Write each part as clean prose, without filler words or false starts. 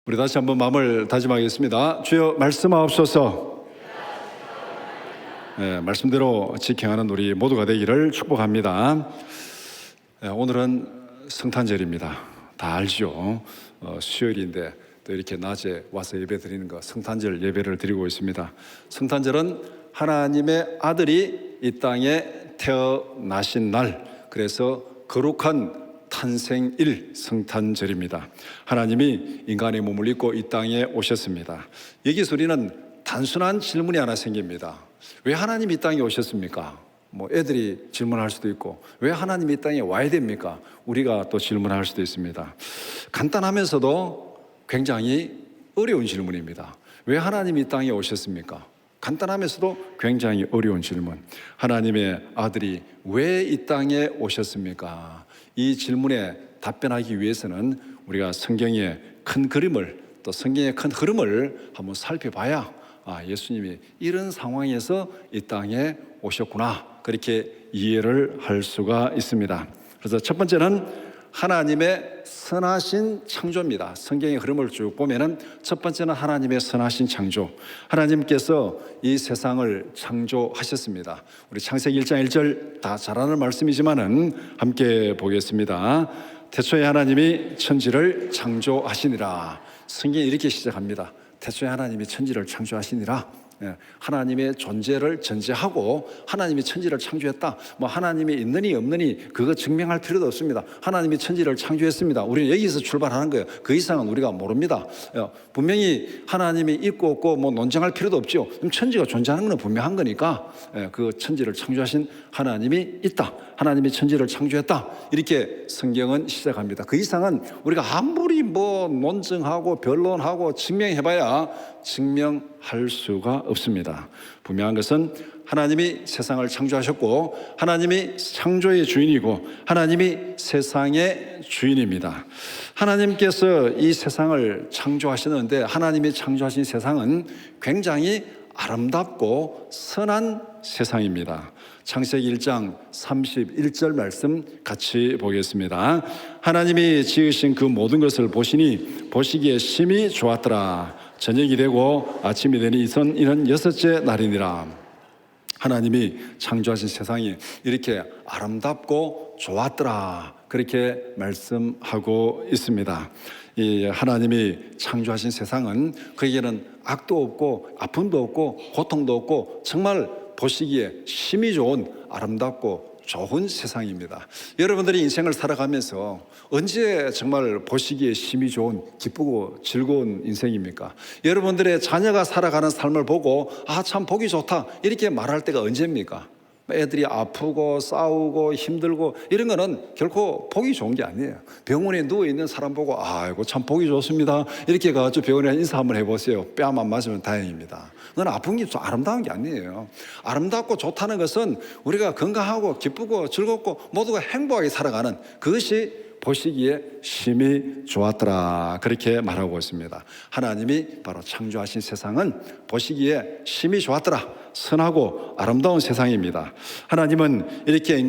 우리 다시 한번 마음을 다짐하겠습니다. 주여 말씀하옵소서. 말씀대로 지켜가는 우리 모두가 되기를 축복합니다. 오늘은 성탄절입니다. 다 알죠. 수요일인데 또 이렇게 낮에 와서 예배 드리는 거, 성탄절 예배를 드리고 있습니다. 성탄절은 하나님의 아들이 이 땅에 태어나신 날, 그래서 거룩한 탄생일 성탄절입니다. 하나님이 인간의 몸을 입고 이 땅에 오셨습니다. 여기서 우리는 단순한 질문이 하나 생깁니다. 왜 하나님이 이 땅에 오셨습니까? 애들이 질문할 수도 있고, 왜 하나님이 이 땅에 와야 됩니까? 우리가 또 질문할 수도 있습니다. 간단하면서도 굉장히 어려운 질문입니다. 왜 하나님이 이 땅에 오셨습니까? 간단하면서도 굉장히 어려운 질문. 하나님의 아들이 왜 이 땅에 오셨습니까? 이 질문에 답변하기 위해서는 우리가 성경의 큰 그림을, 또 성경의 큰 흐름을 한번 살펴봐야 예수님이 이런 상황에서 이 땅에 오셨구나, 그렇게 이해를 할 수가 있습니다. 그래서 첫 번째는 하나님의 선하신 창조입니다. 성경의 흐름을 쭉 보면은 첫 번째는 하나님의 선하신 창조. 하나님께서 이 세상을 창조하셨습니다. 우리 창세기 1장 1절 다 잘 아는 말씀이지만은 함께 보겠습니다. 태초에 하나님이 천지를 창조하시니라. 성경이 이렇게 시작합니다. 태초에 하나님이 천지를 창조하시니라. 하나님의 존재를 전제하고 하나님이 천지를 창조했다. 하나님이 있느니 없느니 그거 증명할 필요도 없습니다. 하나님이 천지를 창조했습니다. 우리는 여기서 출발하는 거예요. 그 이상은 우리가 모릅니다. 분명히 하나님이 있고 없고 논쟁할 필요도 없죠. 천지가 존재하는 건 분명한 거니까 그 천지를 창조하신 하나님이 있다. 하나님이 천지를 창조했다. 이렇게 성경은 시작합니다. 그 이상은 우리가 아무리 논증하고 변론하고 증명해봐야 증명할 수가 없습니다. 분명한 것은 하나님이 세상을 창조하셨고 하나님이 창조의 주인이고 하나님이 세상의 주인입니다. 하나님께서 이 세상을 창조하셨는데 하나님이 창조하신 세상은 굉장히 아름답고 선한 세상입니다. 창세기 1장 31절 말씀 같이 보겠습니다. 하나님이 지으신 그 모든 것을 보시니 보시기에 심히 좋았더라. 저녁이 되고 아침이 되니 이는 여섯째 날이니라. 하나님이 창조하신 세상이 이렇게 아름답고 좋았더라, 그렇게 말씀하고 있습니다. 이 하나님이 창조하신 세상은 거기에는 악도 없고 아픔도 없고 고통도 없고 정말 보시기에 심히 좋은 아름답고 좋은 세상입니다. 여러분들이 인생을 살아가면서 언제 정말 보시기에 심히 좋은 기쁘고 즐거운 인생입니까? 여러분들의 자녀가 살아가는 삶을 보고 참 보기 좋다 이렇게 말할 때가 언제입니까? 애들이 아프고 싸우고 힘들고 이런 거는 결코 보기 좋은 게 아니에요. 병원에 누워있는 사람 보고 아이고 참 보기 좋습니다 이렇게 가서 병원에 인사 한번 해보세요. 뺨 안 맞으면 다행입니다. 그건 아픈 게 아름다운 게 아니에요. 아름답고 좋다는 것은 우리가 건강하고 기쁘고 즐겁고 모두가 행복하게 살아가는 그것이 보시기에 심히 좋았더라, 그렇게 말하고 있습니다. 하나님이 바로 창조하신 세상은 보시기에 심히 좋았더라, 선하고 아름다운 세상입니다. 하나님은 이렇게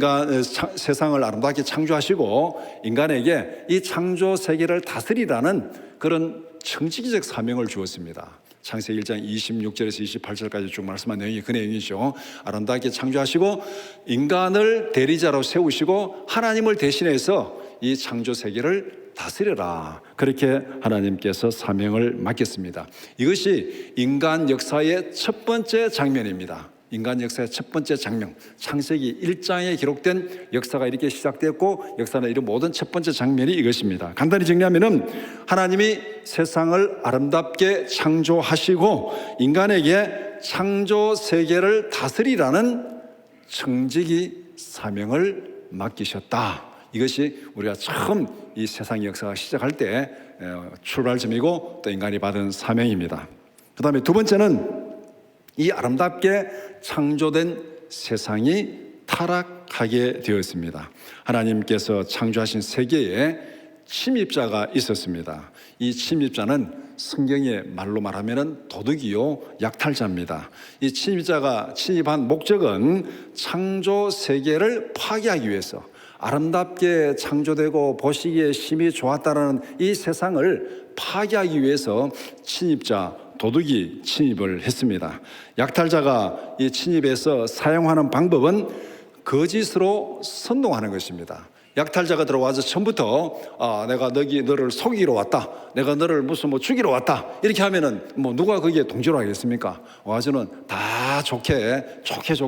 세상을 아름답게 창조하시고 인간에게 이 창조 세계를 다스리라는 그런 청지기적 사명을 주었습니다. 창세기 1장 26절에서 28절까지 쭉 말씀한 내용이 그 내용이죠. 아름답게 창조하시고 인간을 대리자로 세우시고 하나님을 대신해서 이 창조 세계를 다스려라, 그렇게 하나님께서 사명을 맡겼습니다. 이것이 인간 역사의 첫 번째 장면입니다. 인간 역사의 첫 번째 장면, 창세기 1장에 기록된 역사가 이렇게 시작됐고 역사는 이런 모든 첫 번째 장면이 이것입니다. 간단히 정리하면은 하나님이 세상을 아름답게 창조하시고 인간에게 창조 세계를 다스리라는 청지기 사명을 맡기셨다. 이것이 우리가 처음 이 세상 역사가 시작할 때 출발점이고 또 인간이 받은 사명입니다. 그 다음에 두 번째는 이 아름답게 창조된 세상이 타락하게 되었습니다. 하나님께서 창조하신 세계에 침입자가 있었습니다. 이 침입자는 성경의 말로 말하면 도둑이요 약탈자입니다. 이 침입자가 침입한 목적은 창조 세계를 파괴하기 위해서, 아름답게 창조되고 보시기에 심히 좋았다라는 이 세상을 파괴하기 위해서 침입자 도둑이 침입을 했습니다. 약탈자가 이 침입해서 사용하는 방법은 거짓으로 선동하는 것입니다. 약탈자가 들어와서 처음부터 내가 너를 속이러 왔다, 내가 너를 무슨 죽이러 왔다, 이렇게 하면은 누가 거기에 동조를 하겠습니까? 와서는 다 좋게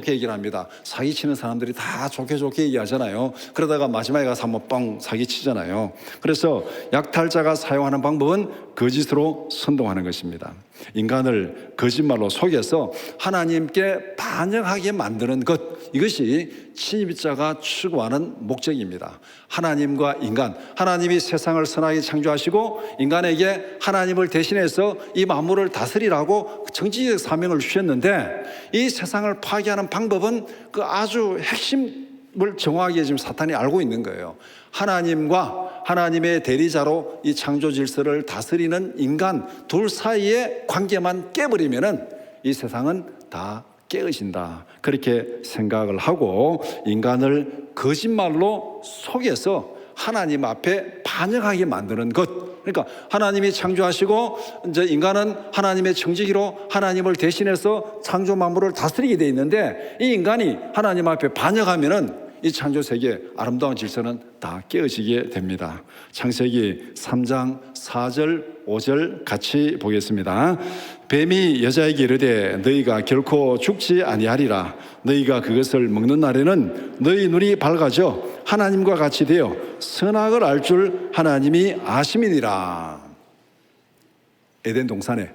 얘기를 합니다. 사기치는 사람들이 다 좋게 얘기하잖아요. 그러다가 마지막에 가서 한번 뻥 사기치잖아요. 그래서 약탈자가 사용하는 방법은 거짓으로 선동하는 것입니다. 인간을 거짓말로 속여서 하나님께 반역하게 만드는 것, 이것이 침입자가 추구하는 목적입니다. 하나님과 인간, 하나님이 세상을 선하게 창조하시고 인간에게 하나님을 대신해서 이 만물을 다스리라고 정치적 사명을 주셨는데, 이 세상을 파괴하는 방법은 그 아주 핵심을 정확하게 지금 사탄이 알고 있는 거예요. 하나님과 하나님의 대리자로 이 창조 질서를 다스리는 인간 둘 사이의 관계만 깨버리면은 이 세상은 다 깨어진다, 그렇게 생각을 하고 인간을 거짓말로 속여서 하나님 앞에 반역하게 만드는 것. 그러니까 하나님이 창조하시고 이제 인간은 하나님의 청지기로 하나님을 대신해서 창조 만물을 다스리게 돼 있는데, 이 인간이 하나님 앞에 반역하면은 이 창조 세계의 아름다운 질서는 다 깨어지게 됩니다. 창세기 3장 4절 5절 같이 보겠습니다. 뱀이 여자에게 이르되 너희가 결코 죽지 아니하리라. 너희가 그것을 먹는 날에는 너희 눈이 밝아져 하나님과 같이 되어 선악을 알 줄 하나님이 아심이니라. 에덴 동산에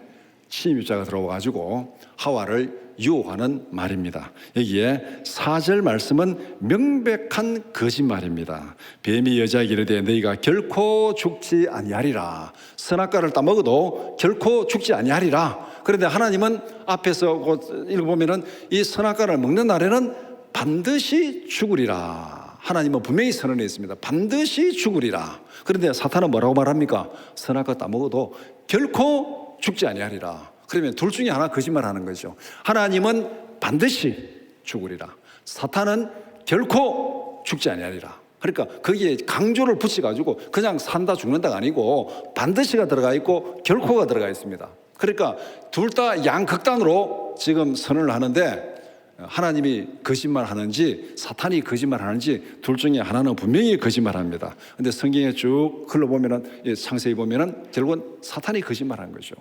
침입자가 들어와가지고 하와를 유혹하는 말입니다. 여기에 4절 말씀은 명백한 거짓말입니다. 뱀이 여자에게 이르되 너희가 결코 죽지 아니하리라. 선악과를 따먹어도 결코 죽지 아니하리라. 그런데 하나님은 앞에서 읽어보면은 이 선악과를 먹는 날에는 반드시 죽으리라. 하나님은 분명히 선언했습니다. 반드시 죽으리라. 그런데 사탄은 뭐라고 말합니까? 선악과 따먹어도 결코 죽지 아니하리라. 그러면 둘 중에 하나 거짓말하는 거죠. 하나님은 반드시 죽으리라. 사탄은 결코 죽지 아니하리라. 그러니까 거기에 강조를 붙여가지고 그냥 산다 죽는다가 아니고 반드시가 들어가 있고 결코가 들어가 있습니다. 그러니까 둘 다 양극단으로 지금 선언을 하는데, 하나님이 거짓말하는지 사탄이 거짓말하는지 둘 중에 하나는 분명히 거짓말합니다. 근데 성경에 쭉 흘러보면은, 창세기 보면은 결국은 사탄이 거짓말한 거죠.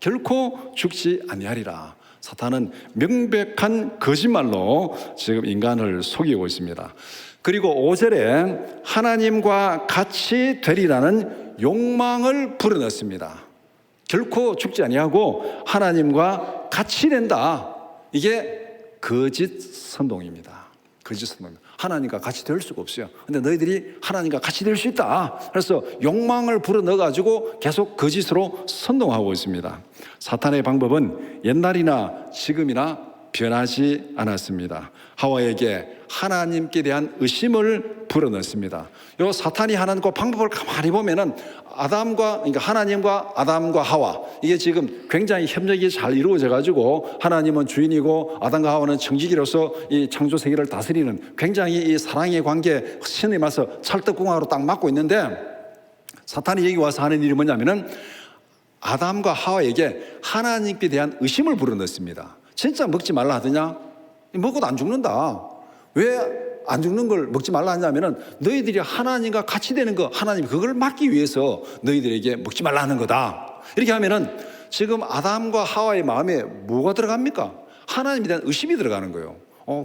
결코 죽지 아니하리라. 사탄은 명백한 거짓말로 지금 인간을 속이고 있습니다. 그리고 5절에 하나님과 같이 되리라는 욕망을 불어넣습니다. 결코 죽지 아니하고 하나님과 같이 된다. 이게 거짓 선동입니다. 거짓 선동입니다. 하나님과 같이 될 수가 없어요. 근데 너희들이 하나님과 같이 될 수 있다. 그래서 욕망을 불어넣어가지고 계속 거짓으로 선동하고 있습니다. 사탄의 방법은 옛날이나 지금이나 변하지 않았습니다. 하와에게 하나님께 대한 의심을 불어넣습니다. 요 사탄이 하는 그 방법을 가만히 보면은 그러니까 하나님과 아담과 하와, 이게 지금 굉장히 협력이 잘 이루어져 가지고 하나님은 주인이고 아담과 하와는 청지기로서 이 창조 세계를 다스리는 굉장히 이 사랑의 관계, 신의 말서 찰떡궁합으로 딱 맞고 있는데, 사탄이 여기 와서 하는 일이 뭐냐면은 아담과 하와에게 하나님께 대한 의심을 불어넣습니다. 진짜 먹지 말라 하더냐? 먹어도 안 죽는다. 왜 안 죽는 걸 먹지 말라 하냐면은 너희들이 하나님과 같이 되는 거, 하나님이 그걸 막기 위해서 너희들에게 먹지 말라 하는 거다. 이렇게 하면은 지금 아담과 하와의 마음에 뭐가 들어갑니까? 하나님에 대한 의심이 들어가는 거예요.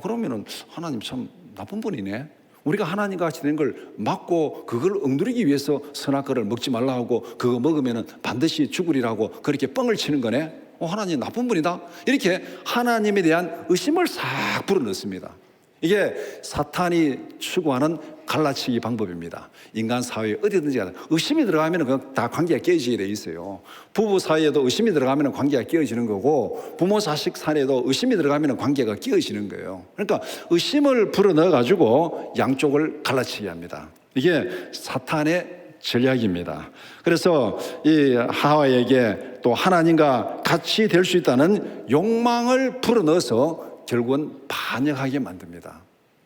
그러면은 하나님 참 나쁜 분이네. 우리가 하나님과 같이 되는 걸 막고 그걸 억누르기 위해서 선악과를 먹지 말라 하고 그거 먹으면은 반드시 죽으리라고 그렇게 뻥을 치는 거네. 하나님 나쁜 분이다. 이렇게 하나님에 대한 의심을 싹 불어넣습니다. 이게 사탄이 추구하는 갈라치기 방법입니다. 인간 사회에 어디든지 의심이 들어가면 다 관계가 깨지게 돼 있어요. 부부 사이에도 의심이 들어가면 관계가 깨어지는 거고, 부모 자식 사이에도 의심이 들어가면 관계가 깨어지는 거예요. 그러니까 의심을 불어넣어 가지고 양쪽을 갈라치게 합니다. 이게 사탄의 전략입니다. 그래서 이 하와에게 또 하나님과 같이 될 수 있다는 욕망을 불어넣어서 결국은 반역하게 만듭니다.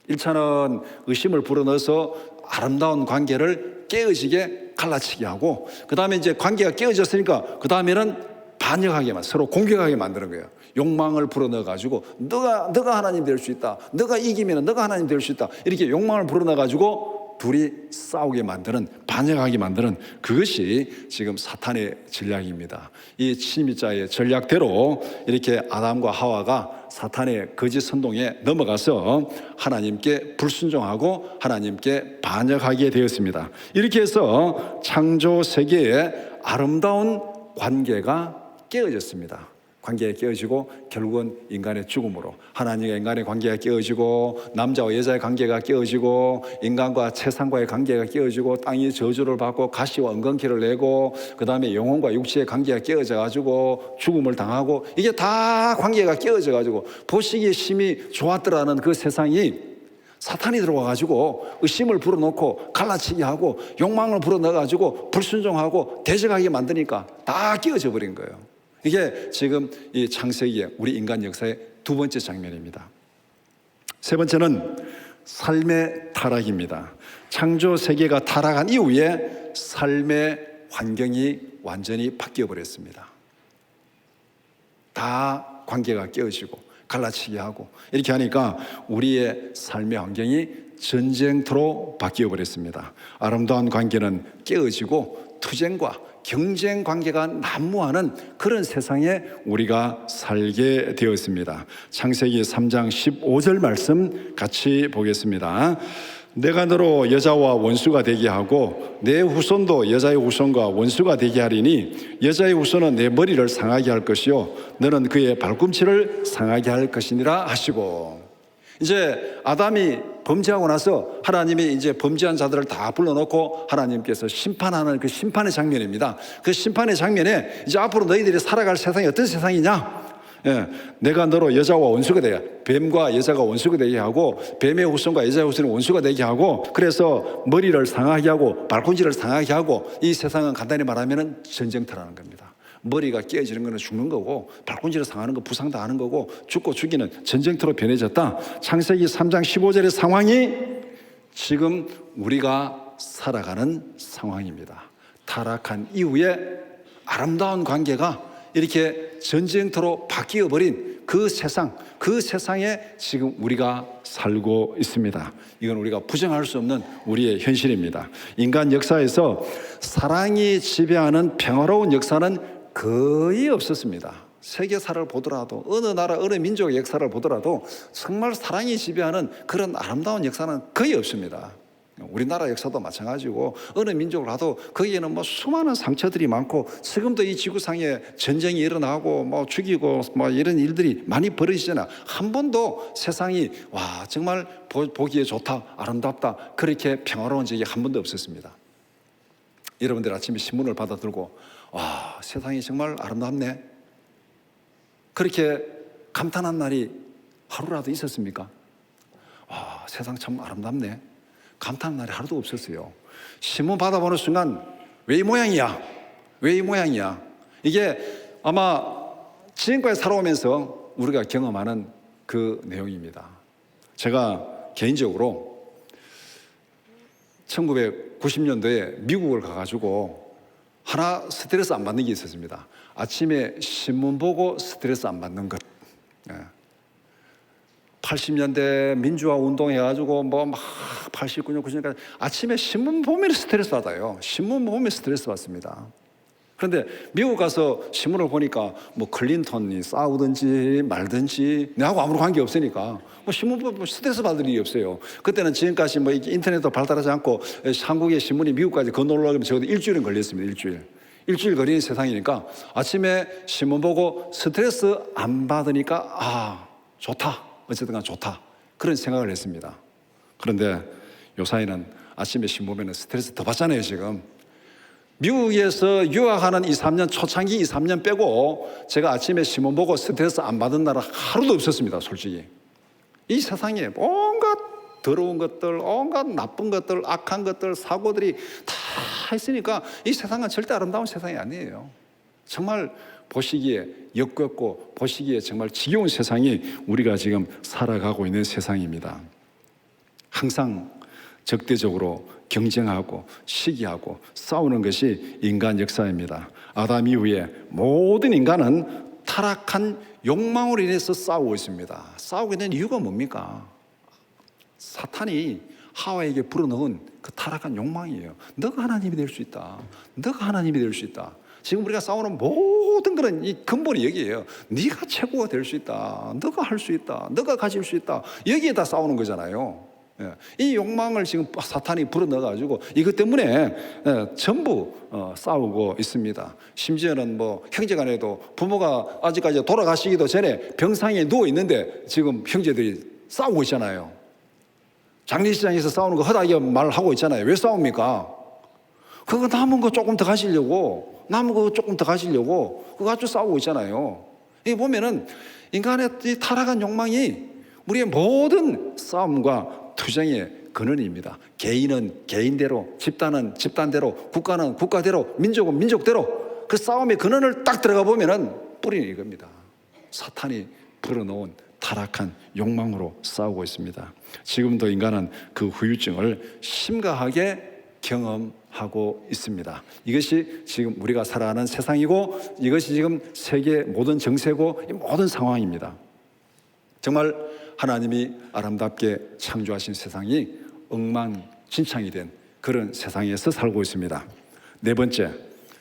1차는 의심을 불어넣어서 아름다운 관계를 깨어지게 갈라치게 하고, 그 다음에 이제 관계가 깨어졌으니까 그 다음에는 반역하게만, 서로 공격하게 만드는 거예요. 욕망을 불어넣어가지고 너가 하나님 될 수 있다, 너가 이기면 너가 하나님 될 수 있다, 이렇게 욕망을 불어넣어가지고 둘이 싸우게 만드는, 반역하게 만드는, 그것이 지금 사탄의 전략입니다. 이 침입자의 전략대로 이렇게 아담과 하와가 사탄의 거짓 선동에 넘어가서 하나님께 불순종하고 하나님께 반역하게 되었습니다. 이렇게 해서 창조 세계의 아름다운 관계가 깨어졌습니다. 관계가 깨어지고 결국은 인간의 죽음으로, 하나님과 인간의 관계가 깨어지고, 남자와 여자의 관계가 깨어지고, 인간과 세상과의 관계가 깨어지고, 땅이 저주를 받고 가시와 엉겅퀴를 내고, 그 다음에 영혼과 육체의 관계가 깨어져 가지고 죽음을 당하고, 이게 다 관계가 깨어져 가지고 보시기에 심히 좋았더라는 그 세상이 사탄이 들어와 가지고 의심을 불어넣고 갈라치게 하고 욕망을 불어넣어 가지고 불순종하고 대적하게 만드니까 다 깨어져 버린 거예요. 이게 지금 이 창세기의 우리 인간 역사의 두 번째 장면입니다. 세 번째는 삶의 타락입니다. 창조 세계가 타락한 이후에 삶의 환경이 완전히 바뀌어 버렸습니다. 다 관계가 깨어지고 갈라치게 하고 이렇게 하니까 우리의 삶의 환경이 전쟁터로 바뀌어 버렸습니다. 아름다운 관계는 깨어지고 투쟁과 경쟁 관계가 난무하는 그런 세상에 우리가 살게 되었습니다. 창세기 3장 15절 말씀 같이 보겠습니다. 내가 너로 여자와 원수가 되게 하고 내 후손도 여자의 후손과 원수가 되게 하리니 여자의 후손은 내 머리를 상하게 할 것이요 너는 그의 발꿈치를 상하게 할 것이니라 하시고, 이제 아담이 범죄하고 나서 하나님이 이제 범죄한 자들을 다 불러놓고 하나님께서 심판하는 그 심판의 장면입니다. 그 심판의 장면에 이제 앞으로 너희들이 살아갈 세상이 어떤 세상이냐? 내가 너로 여자와 원수가 되게, 뱀과 여자가 원수가 되게 하고 뱀의 후손과 여자의 후손이 원수가 되게 하고, 그래서 머리를 상하게 하고 발꿈치를 상하게 하고, 이 세상은 간단히 말하면 전쟁터라는 겁니다. 머리가 깨어지는 것은 죽는 거고 발꿈치를 상하는 거 부상당하는 거고 죽고 죽이는 전쟁터로 변해졌다. 창세기 3장 15절의 상황이 지금 우리가 살아가는 상황입니다. 타락한 이후에 아름다운 관계가 이렇게 전쟁터로 바뀌어버린 그 세상, 그 세상에 지금 우리가 살고 있습니다. 이건 우리가 부정할 수 없는 우리의 현실입니다. 인간 역사에서 사랑이 지배하는 평화로운 역사는 거의 없었습니다. 세계사를 보더라도, 어느 나라 어느 민족의 역사를 보더라도 정말 사랑이 지배하는 그런 아름다운 역사는 거의 없습니다. 우리나라 역사도 마찬가지고 어느 민족을 봐도 거기에는 뭐 수많은 상처들이 많고 지금도 이 지구상에 전쟁이 일어나고 뭐 죽이고 뭐 이런 일들이 많이 벌어지잖아. 한 번도 세상이 와 정말 보기에 좋다, 아름답다, 그렇게 평화로운 적이 한 번도 없었습니다. 여러분들 아침에 신문을 받아 들고 와 세상이 정말 아름답네, 그렇게 감탄한 날이 하루라도 있었습니까? 와 세상 참 아름답네, 감탄한 날이 하루도 없었어요. 신문 받아보는 순간 왜 이 모양이야? 왜 이 모양이야? 이게 아마 지금까지 살아오면서 우리가 경험하는 그 내용입니다. 제가 개인적으로 1990년도에 미국을 가가지고 하나 스트레스 안 받는 게 있었습니다. 아침에 신문 보고 스트레스 안 받는 것. 80년대 민주화 운동 해가지고 뭐 막 89년, 90년까지 아침에 신문 보면 스트레스 받아요. 신문 보면 스트레스 받습니다. 그런데 미국 가서 신문을 보니까 뭐 클린턴이 싸우든지 말든지 내하고 아무런 관계 없으니까 뭐 신문 보면 스트레스 받을 일이 없어요. 그때는 지금까지 뭐 인터넷도 발달하지 않고 한국의 신문이 미국까지 건너오려면 적어도 일주일은 걸렸습니다. 일주일 걸리는 세상이니까 아침에 신문 보고 스트레스 안 받으니까 아 좋다, 어쨌든 간 좋다, 그런 생각을 했습니다. 그런데 요사이는 아침에 신문 보면 스트레스 더 받잖아요. 지금 미국에서 유학하는 2, 3년, 초창기 2, 3년 빼고 제가 아침에 신문 보고 스트레스 안 받은 날은 하루도 없었습니다. 솔직히 이 세상에 온갖 더러운 것들, 온갖 나쁜 것들, 악한 것들, 사고들이 다 있으니까 이 세상은 절대 아름다운 세상이 아니에요. 정말 보시기에 역겹고 보시기에 정말 지겨운 세상이 우리가 지금 살아가고 있는 세상입니다. 항상 적대적으로 경쟁하고 시기하고 싸우는 것이 인간 역사입니다. 아담 이후에 모든 인간은 타락한 욕망으로 인해서 싸우고 있습니다. 싸우게 된 이유가 뭡니까? 사탄이 하와에게 불어넣은 그 타락한 욕망이에요. 너가 하나님이 될 수 있다. 너가 하나님이 될 수 있다. 지금 우리가 싸우는 모든 그런 이 근본이 여기에요. 네가 최고가 될 수 있다. 너가 할 수 있다. 너가 가질 수 있다. 여기에 다 싸우는 거잖아요. 이 욕망을 지금 사탄이 불어넣어가지고 이것 때문에 전부 싸우고 있습니다. 심지어는 뭐 형제간에도 부모가 아직까지 돌아가시기도 전에 병상에 누워 있는데 지금 형제들이 싸우고 있잖아요. 장례식장에서 싸우는 거 허다하게 말하고 있잖아요. 왜 싸웁니까? 그거 남은 거 조금 더 가지려고, 남은 거 조금 더 가지려고 그거 가지고 싸우고 있잖아요. 이 보면은 인간의 이 타락한 욕망이 우리의 모든 싸움과 투쟁의 근원입니다. 개인은 개인대로, 집단은 집단대로, 국가는 국가대로, 민족은 민족대로 그 싸움의 근원을 딱 들어가 보면은 뿌리는 이겁니다. 사탄이 불어넣은 타락한 욕망으로 싸우고 있습니다. 지금도 인간은 그 후유증을 심각하게 경험하고 있습니다. 이것이 지금 우리가 살아가는 세상이고 이것이 지금 세계 모든 정세고 이 모든 상황입니다. 정말 하나님이 아름답게 창조하신 세상이 엉망진창이 된 그런 세상에서 살고 있습니다. 네 번째,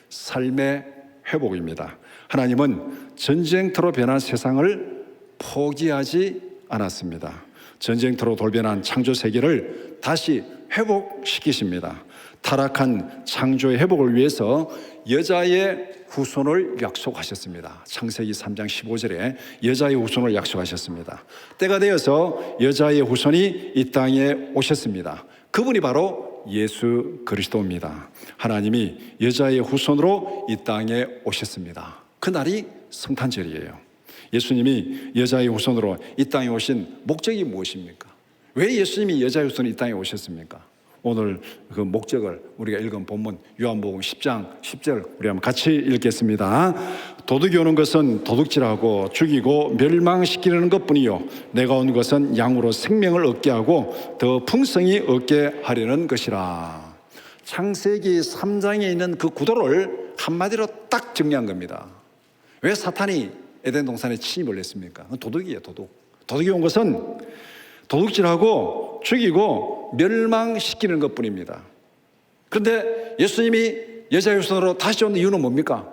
삶의 회복입니다. 하나님은 전쟁터로 변한 세상을 포기하지 않았습니다. 전쟁터로 돌변한 창조 세계를 다시 회복시키십니다. 타락한 창조의 회복을 위해서 여자의 후손을 약속하셨습니다. 창세기 3장 15절에 여자의 후손을 약속하셨습니다. 때가 되어서 여자의 후손이 이 땅에 오셨습니다. 그분이 바로 예수 그리스도입니다. 하나님이 여자의 후손으로 이 땅에 오셨습니다. 그날이 성탄절이에요. 예수님이 여자의 후손으로 이 땅에 오신 목적이 무엇입니까? 왜 예수님이 여자의 후손으로 이 땅에 오셨습니까? 오늘 그 목적을 우리가 읽은 본문 요한복음 10장 10절 우리 한번 같이 읽겠습니다. 도둑이 오는 것은 도둑질하고 죽이고 멸망시키려는 것뿐이요 내가 온 것은 양으로 생명을 얻게 하고 더 풍성히 얻게 하려는 것이라. 창세기 3장에 있는 그 구도를 한마디로 딱 정리한 겁니다. 왜 사탄이 에덴 동산에 침입을 했습니까? 도둑이에요. 도둑이 온 것은 도둑질하고 죽이고 멸망시키는 것뿐입니다. 그런데 예수님이 여자의 후손으로 다시 온 이유는 뭡니까?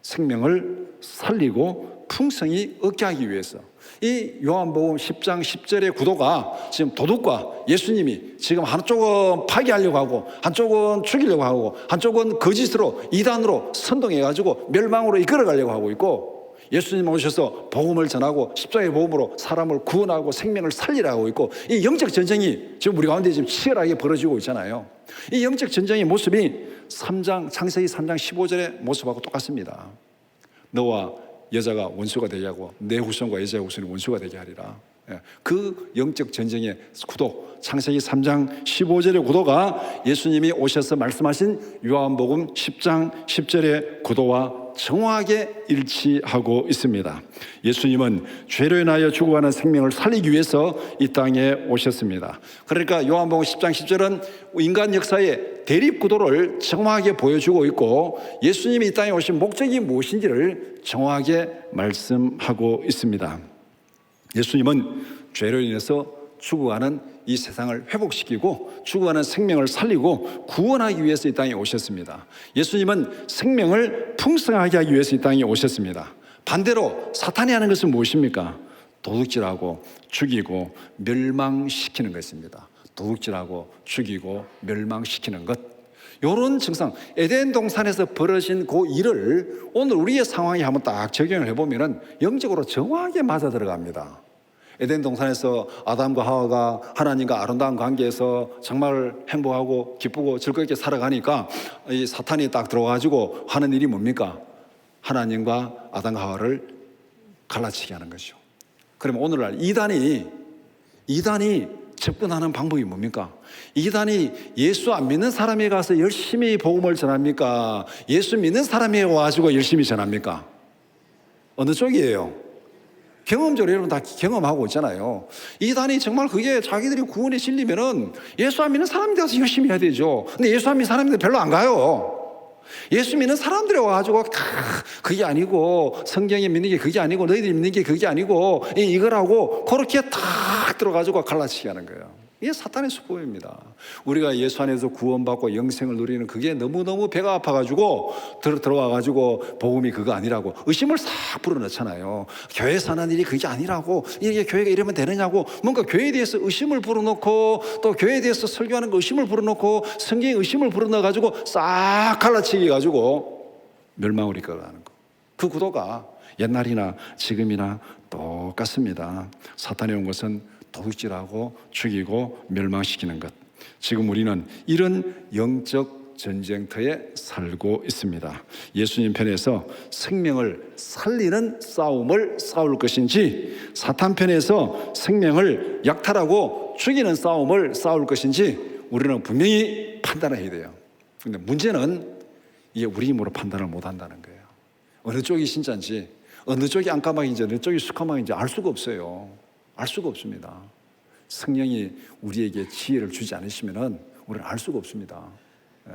생명을 살리고 풍성히 얻게 하기 위해서. 이 요한복음 10장 10절의 구도가 지금 도둑과 예수님이 지금 한쪽은 파괴하려고 하고 한쪽은 죽이려고 하고 한쪽은 거짓으로 이단으로 선동해가지고 멸망으로 이끌어가려고 하고 있고, 예수님 오셔서 복음을 전하고 십자가의 복음으로 사람을 구원하고 생명을 살리라고 하고 있고, 이 영적 전쟁이 지금 우리 가운데 지금 치열하게 벌어지고 있잖아요. 이 영적 전쟁의 모습이 창세기 3장 15절의 모습하고 똑같습니다. 너와 여자가 원수가 되게 하고 내 후손과 여자의 후손이 원수가 되게 하리라. 그 영적 전쟁의 구도, 창세기 3장 15절의 구도가 예수님이 오셔서 말씀하신 요한복음 10장 10절의 구도와 정확하게 일치하고 있습니다. 예수님은 죄로 인하여 죽어가는 생명을 살리기 위해서 이 땅에 오셨습니다. 그러니까 요한복음 10장 10절은 인간 역사의 대립구도를 정확하게 보여주고 있고, 예수님이 이 땅에 오신 목적이 무엇인지를 정확하게 말씀하고 있습니다. 예수님은 죄로 인해서 죽어가는 이 세상을 회복시키고 죽어가는 생명을 살리고 구원하기 위해서 이 땅에 오셨습니다. 예수님은 생명을 풍성하게 하기 위해서 이 땅에 오셨습니다. 반대로 사탄이 하는 것은 무엇입니까? 도둑질하고 죽이고 멸망시키는 것입니다. 도둑질하고 죽이고 멸망시키는 것. 이런 증상, 에덴 동산에서 벌어진 그 일을 오늘 우리의 상황에 한번 딱 적용을 해보면 영적으로 정확하게 맞아 들어갑니다. 에덴 동산에서 아담과 하와가 하나님과 아름다운 관계에서 정말 행복하고 기쁘고 즐겁게 살아가니까 이 사탄이 딱 들어와가지고 하는 일이 뭡니까? 하나님과 아담과 하와를 갈라치게 하는 것이죠. 그러면 오늘날 이단이 접근하는 방법이 뭡니까? 이단이 예수 안 믿는 사람에 가서 열심히 복음을 전합니까? 예수 믿는 사람에 와가지고 열심히 전합니까? 어느 쪽이에요? 경험적으로 여러분 다 경험하고 있잖아요. 이단이 정말 그게 자기들이 구원에 실리면은 예수 안 믿는 사람들이 가서 열심히 해야 되죠. 근데 예수 안 믿는 사람들 별로 안 가요. 예수 믿는 사람들이 와가지고 그게 아니고 성경에 믿는 게 그게 아니고 너희들이 믿는 게 그게 아니고 이거라고 그렇게 탁 들어가지고 갈라치게 하는 거예요. 이게 사탄의 수법입니다. 우리가 예수 안에서 구원받고 영생을 누리는 그게 너무너무 배가 아파가지고 들어와가지고 복음이 그거 아니라고 의심을 싹 불어넣잖아요. 교회에서 하는 일이 그게 아니라고, 이게 교회가 이러면 되느냐고, 뭔가 교회에 대해서 의심을 불어넣고 또 교회에 대해서 설교하는 거 의심을 불어넣고 성경에 의심을 불어넣어가지고 싹 갈라치게 가지고 멸망을 이끌어가는 거. 그 구도가 옛날이나 지금이나 똑같습니다. 사탄이 온 것은 도둑질하고 죽이고 멸망시키는 것. 지금 우리는 이런 영적 전쟁터에 살고 있습니다. 예수님 편에서 생명을 살리는 싸움을 싸울 것인지, 사탄 편에서 생명을 약탈하고 죽이는 싸움을 싸울 것인지 우리는 분명히 판단해야 돼요. 근데 문제는 이게 우리 힘으로 판단을 못 한다는 거예요. 어느 쪽이 진짜인지, 어느 쪽이 안까마귀인지, 어느 쪽이 수까마귀인지 알 수가 없어요. 알 수가 없습니다. 성령이 우리에게 지혜를 주지 않으시면은 우리는 알 수가 없습니다. 예.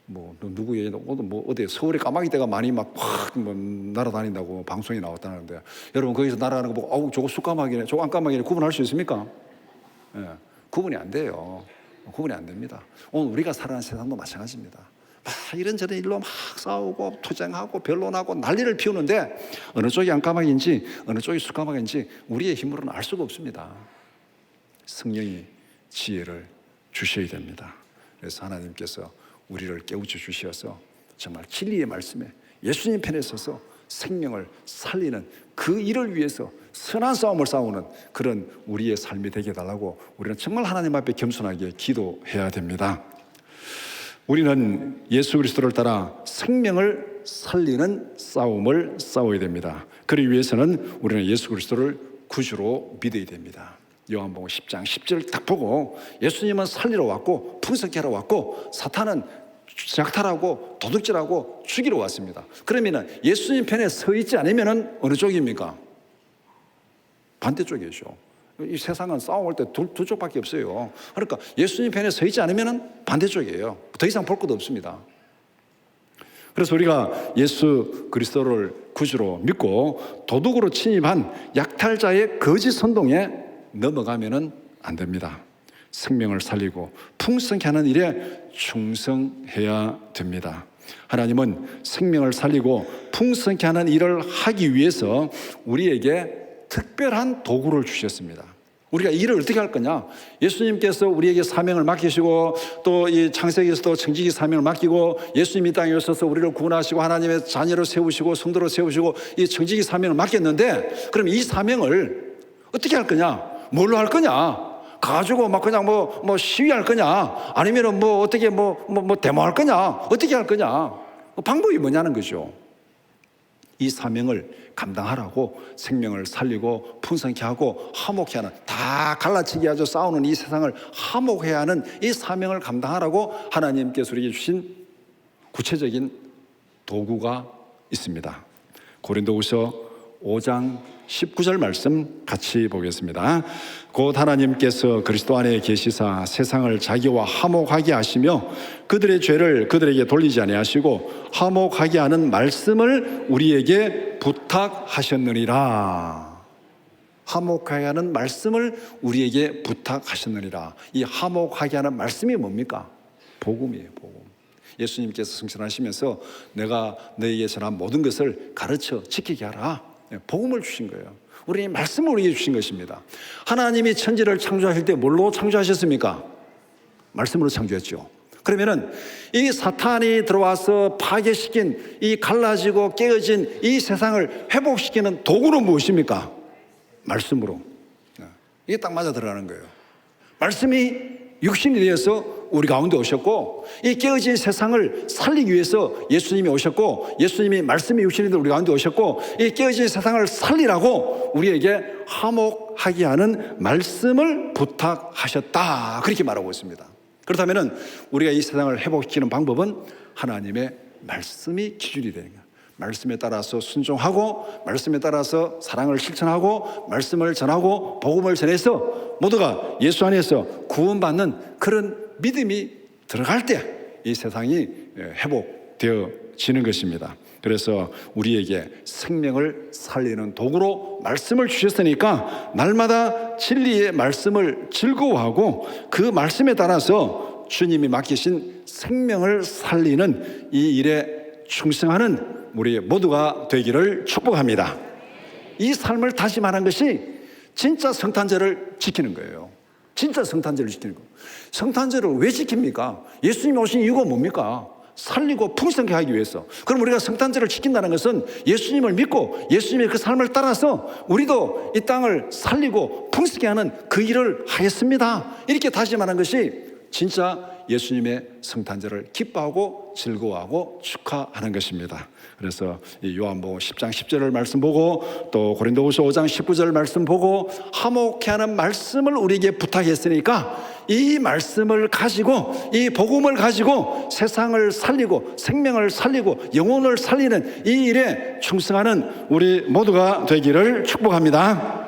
뭐 누구 얘기도 뭐 어디 서울에 까마귀떼가 많이 막 뭐 날아다닌다고 방송에 나왔다는데, 여러분 거기서 날아가는 거 보고 저거 수까마귀네, 저거 안까마귀네 구분할 수 있습니까? 예. 구분이 안 돼요. 구분이 안 됩니다. 오늘 우리가 살아가는 세상도 마찬가지입니다. 막 이런저런 일로 막 싸우고 투쟁하고 변론하고 난리를 피우는데 어느 쪽이 안까마귀인지 어느 쪽이 수까마귀인지 우리의 힘으로는 알 수가 없습니다. 성령이 지혜를 주셔야 됩니다. 그래서 하나님께서 우리를 깨우쳐 주셔서 정말 진리의 말씀에 예수님 편에 서서 생명을 살리는 그 일을 위해서 선한 싸움을 싸우는 그런 우리의 삶이 되게 해달라고 우리는 정말 하나님 앞에 겸손하게 기도해야 됩니다. 우리는 예수 그리스도를 따라 생명을 살리는 싸움을 싸워야 됩니다. 그러기 위해서는 우리는 예수 그리스도를 구주로 믿어야 됩니다. 요한복음 10장 10절을 딱 보고 예수님은 살리러 왔고 풍성케 하러 왔고 사탄은 약탈하고 도둑질하고 죽이러 왔습니다. 그러면 예수님 편에 서 있지 않으면 어느 쪽입니까? 반대쪽이죠. 이 세상은 싸움할 때 두 쪽밖에 없어요. 그러니까 예수님 편에 서 있지 않으면 반대쪽이에요. 더 이상 볼 것도 없습니다. 그래서 우리가 예수 그리스도를 구주로 믿고 도둑으로 침입한 약탈자의 거짓 선동에 넘어가면 안 됩니다. 생명을 살리고 풍성케 하는 일에 충성해야 됩니다. 하나님은 생명을 살리고 풍성케 하는 일을 하기 위해서 우리에게 특별한 도구를 주셨습니다. 우리가 이 일을 어떻게 할 거냐? 예수님께서 우리에게 사명을 맡기시고 또 이 창세기에서도 청지기 사명을 맡기고 예수님이 이 땅에 오셔서 우리를 구원하시고 하나님의 자녀로 세우시고 성도로 세우시고 이 청지기 사명을 맡겼는데, 그럼 이 사명을 어떻게 할 거냐? 뭘로 할 거냐? 가지고 막 그냥 뭐 시위할 거냐? 아니면은 뭐 어떻게 뭐 데모할 거냐? 어떻게 할 거냐? 방법이 뭐냐는 거죠. 이 사명을 감당하라고 생명을 살리고 풍성케 하고 화목케 하는, 다 갈라치기 하죠. 싸우는 이 세상을 화목해야 하는 이 사명을 감당하라고 하나님께서 우리에게 주신 구체적인 도구가 있습니다. 고린도후서 5장 19절 말씀 같이 보겠습니다. 곧 하나님께서 그리스도 안에 계시사 세상을 자기와 화목하게 하시며 그들의 죄를 그들에게 돌리지 아니하시고 화목하게 하는 말씀을 우리에게 부탁하셨느니라. 화목하게 하는 말씀을 우리에게 부탁하셨느니라. 이 화목하게 하는 말씀이 뭡니까? 복음이에요. 복음. 예수님께서 승천하시면서 내가 너에게 전한 모든 것을 가르쳐 지키게 하라. 복음을 주신 거예요. 우리는 말씀을 우리에게 주신 것입니다. 하나님이 천지를 창조하실 때 뭘로 창조하셨습니까? 말씀으로 창조했죠. 그러면은 이 사탄이 들어와서 파괴시킨 이 갈라지고 깨어진 이 세상을 회복시키는 도구는 무엇입니까? 말씀으로. 이게 딱 맞아 들어가는 거예요. 말씀이 육신이 되어서 우리 가운데 오셨고, 이 깨어진 세상을 살리기 위해서 예수님이 오셨고, 예수님이 말씀이 육신이 되어 우리 가운데 오셨고, 이 깨어진 세상을 살리라고 우리에게 화목하게 하는 말씀을 부탁하셨다. 그렇게 말하고 있습니다. 그렇다면 우리가 이 세상을 회복시키는 방법은 하나님의 말씀이 기준이 되는 거예요. 말씀에 따라서 순종하고 말씀에 따라서 사랑을 실천하고 말씀을 전하고 복음을 전해서 모두가 예수 안에서 구원받는 그런 믿음이 들어갈 때 이 세상이 회복되어지는 것입니다. 그래서 우리에게 생명을 살리는 도구로 말씀을 주셨으니까 날마다 진리의 말씀을 즐거워하고 그 말씀에 따라서 주님이 맡기신 생명을 살리는 이 일에 충성하는 우리 모두가 되기를 축복합니다. 이 삶을 다시 말한 것이 진짜 성탄절을 지키는 거예요. 진짜 성탄절을 지키는 거예요. 성탄절을 왜 지킵니까? 예수님이 오신 이유가 뭡니까? 살리고 풍성하게 하기 위해서. 그럼 우리가 성탄절을 지킨다는 것은 예수님을 믿고 예수님의 그 삶을 따라서 우리도 이 땅을 살리고 풍성하게 하는 그 일을 하겠습니다. 이렇게 다시 말한 것이 진짜 예수님의 성탄절을 기뻐하고 즐거워하고 축하하는 것입니다. 그래서 이 요한복음 10장 10절을 말씀 보고 또 고린도후서 5장 19절 말씀 보고 화목케 하는 말씀을 우리에게 부탁했으니까 이 말씀을 가지고 이 복음을 가지고 세상을 살리고 생명을 살리고 영혼을 살리는 이 일에 충성하는 우리 모두가 되기를 축복합니다.